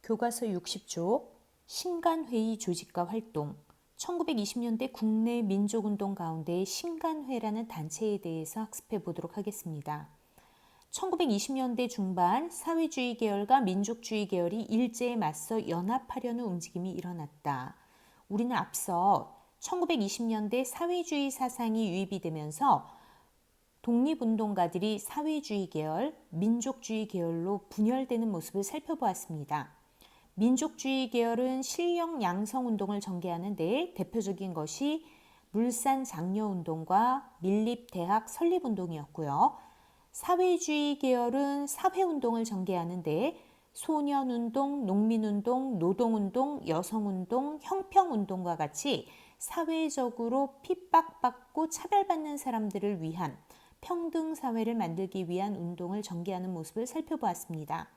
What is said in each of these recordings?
교과서 60조 신간회의 조직과 활동 1920년대 국내 민족운동 가운데 신간회라는 단체에 대해서 학습해 보도록 하겠습니다. 1920년대 중반 사회주의 계열과 민족주의 계열이 일제에 맞서 연합하려는 움직임이 일어났다. 우리는 앞서 1920년대 사회주의 사상이 유입이 되면서 독립운동가들이 사회주의 계열, 민족주의 계열로 분열되는 모습을 살펴보았습니다. 민족주의 계열은 실력 양성 운동을 전개하는데 대표적인 것이 물산 장려 운동과 밀립 대학 설립 운동이었고요. 사회주의 계열은 사회 운동을 전개하는데 소년 운동, 농민 운동, 노동 운동, 여성 운동, 형평 운동과 같이 사회적으로 핍박받고 차별받는 사람들을 위한 평등 사회를 만들기 위한 운동을 전개하는 모습을 살펴보았습니다.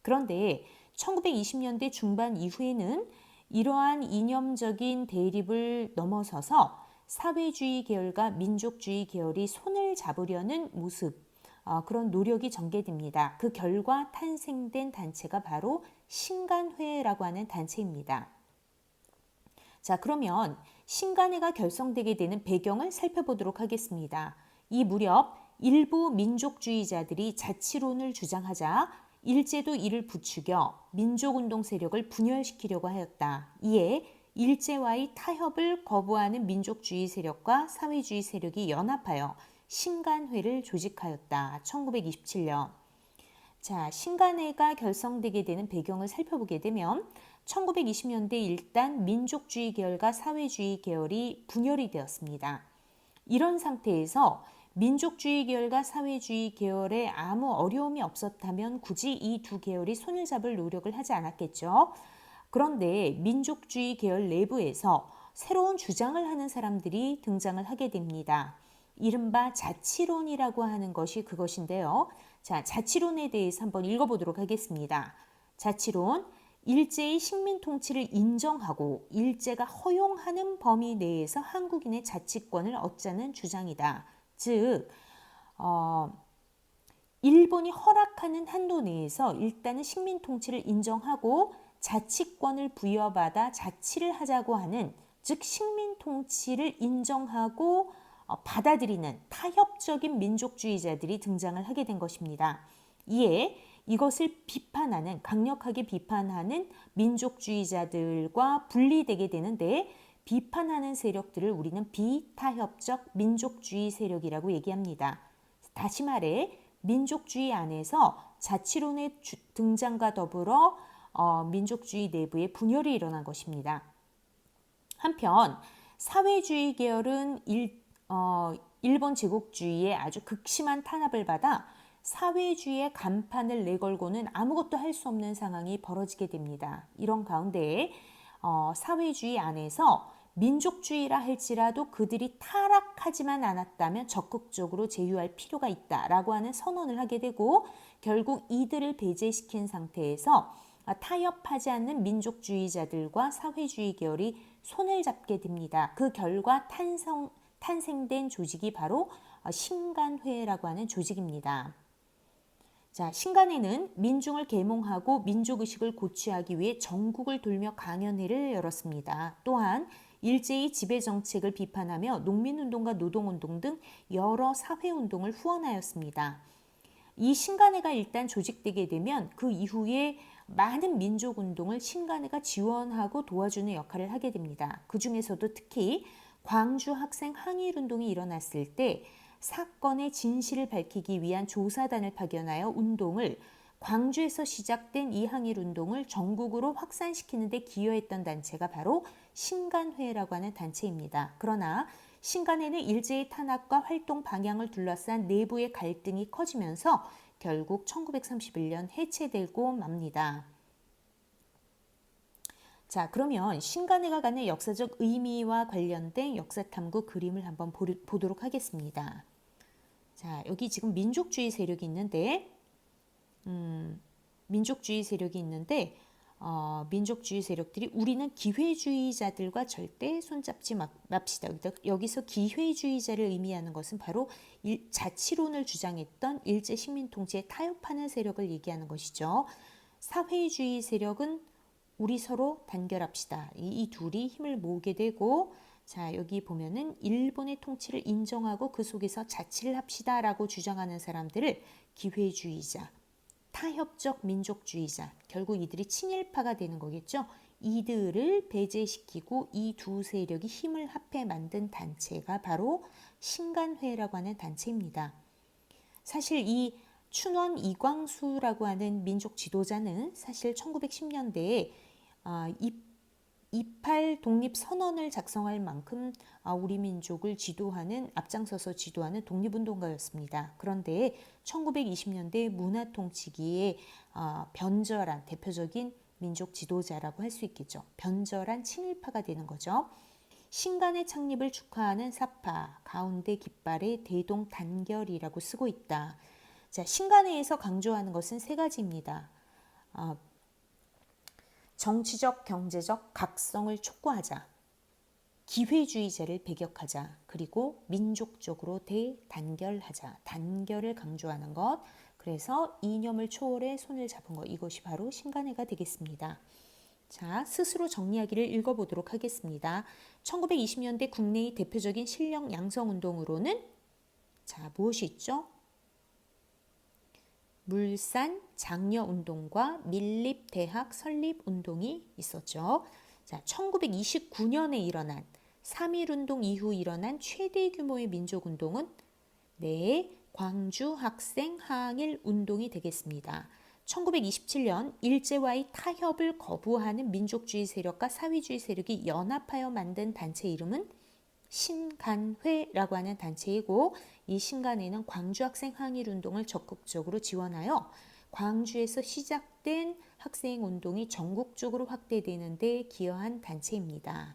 그런데 1920년대 중반 이후에는 이러한 이념적인 대립을 넘어서서 사회주의 계열과 민족주의 계열이 손을 잡으려는 모습, 그런 노력이 전개됩니다. 그 결과 탄생된 단체가 바로 신간회라고 하는 단체입니다. 자, 그러면 신간회가 결성되게 되는 배경을 살펴보도록 하겠습니다. 이 무렵 일부 민족주의자들이 자치론을 주장하자 일제도 이를 부추겨 민족운동 세력을 분열시키려고 하였다. 이에 일제와의 타협을 거부하는 민족주의 세력과 사회주의 세력이 연합하여 신간회를 조직하였다. 1927년. 자, 신간회가 결성되게 되는 배경을 살펴보게 되면 1920년대 일단 민족주의 계열과 사회주의 계열이 분열이 되었습니다. 이런 상태에서 민족주의 계열과 사회주의 계열에 아무 어려움이 없었다면 굳이 이 두 계열이 손을 잡을 노력을 하지 않았겠죠. 그런데 민족주의 계열 내부에서 새로운 주장을 하는 사람들이 등장을 하게 됩니다. 이른바 자치론이라고 하는 것이 그것인데요. 자, 자치론에 대해서 한번 읽어보도록 하겠습니다. 자치론, 일제의 식민 통치를 인정하고 일제가 허용하는 범위 내에서 한국인의 자치권을 얻자는 주장이다. 즉, 일본이 허락하는 한도 내에서 일단은 식민 통치를 인정하고 자치권을 부여받아 자치를 하자고 하는, 즉 식민 통치를 인정하고 받아들이는 타협적인 민족주의자들이 등장을 하게 된 것입니다. 이에 이것을 비판하는, 강력하게 비판하는 민족주의자들과 분리되게 되는데, 비판하는 세력들을 우리는 비타협적 민족주의 세력이라고 얘기합니다. 다시 말해 민족주의 안에서 자치론의 등장과 더불어 민족주의 내부에 분열이 일어난 것입니다. 한편 사회주의 계열은 일본 제국주의에 아주 극심한 탄압을 받아 사회주의의 간판을 내걸고는 아무것도 할 수 없는 상황이 벌어지게 됩니다. 이런 가운데 사회주의 안에서 민족주의라 할지라도 그들이 타락하지만 않았다면 적극적으로 제휴할 필요가 있다라고 하는 선언을 하게 되고, 결국 이들을 배제시킨 상태에서 타협하지 않는 민족주의자들과 사회주의 계열이 손을 잡게 됩니다. 그 결과 탄생된 조직이 바로 신간회라고 하는 조직입니다. 자, 신간회는 민중을 계몽하고 민족의식을 고취하기 위해 전국을 돌며 강연회를 열었습니다. 또한 일제의 지배정책을 비판하며 농민운동과 노동운동 등 여러 사회운동을 후원하였습니다. 이 신간회가 일단 조직되게 되면 그 이후에 많은 민족운동을 신간회가 지원하고 도와주는 역할을 하게 됩니다. 그 중에서도 특히 광주 학생 항일운동이 일어났을 때 사건의 진실을 밝히기 위한 조사단을 파견하여 운동을, 광주에서 시작된 이 항일운동을 전국으로 확산시키는 데 기여했던 단체가 바로 신간회라고 하는 단체입니다. 그러나 신간회는 일제의 탄압과 활동 방향을 둘러싼 내부의 갈등이 커지면서 결국 1931년 해체되고 맙니다. 자, 그러면 신간회가 갖는 역사적 의미와 관련된 역사탐구 그림을 한번 보도록 하겠습니다. 자, 여기 지금 민족주의 세력이 있는데, 민족주의 세력들이 우리는 기회주의자들과 절대 손잡지 맙시다. 여기서 기회주의자를 의미하는 것은 바로 자치론을 주장했던 일제 식민 통치에 타협하는 세력을 얘기하는 것이죠. 사회주의 세력은 우리 서로 단결합시다. 이 둘이 힘을 모으게 되고, 자, 여기 보면은 일본의 통치를 인정하고 그 속에서 자치를 합시다라고 주장하는 사람들을 기회주의자, 타협적 민족주의자, 결국 이들이 친일파가 되는 거겠죠. 이들을 배제시키고 이 두 세력이 힘을 합해 만든 단체가 바로 신간회라고 하는 단체입니다. 사실 이 춘원 이광수라고 하는 민족 지도자는 사실 1910년대에 28 독립선언을 작성할 만큼 우리 민족을 앞장서서 지도하는 독립운동가였습니다. 그런데 1920년대 문화통치기에 변절한 대표적인 민족 지도자라고 할 수 있겠죠. 변절한 친일파가 되는 거죠. 신간의 창립을 축하하는 사파, 가운데 깃발에 대동단결이라고 쓰고 있다. 자, 신간회에서 강조하는 것은 세 가지입니다. 정치적, 경제적 각성을 촉구하자, 기회주의자를 배격하자, 그리고 민족적으로 대단결하자, 단결을 강조하는 것, 그래서 이념을 초월해 손을 잡은 것, 이것이 바로 신간회가 되겠습니다. 자, 스스로 정리하기를 읽어보도록 하겠습니다. 1920년대 국내의 대표적인 실력 양성운동으로는 자, 무엇이 있죠? 물산 장려운동과 밀립대학 설립운동이 있었죠. 자, 1929년에 일어난 3.1운동 이후 일어난 최대 규모의 민족운동은 광주 학생 항일 운동이 되겠습니다. 1927년 일제와의 타협을 거부하는 민족주의 세력과 사회주의 세력이 연합하여 만든 단체 이름은 신간회라고 하는 단체이고, 이 신간회는 광주 학생 항일 운동을 적극적으로 지원하여 광주에서 시작된 학생 운동이 전국적으로 확대되는 데 기여한 단체입니다.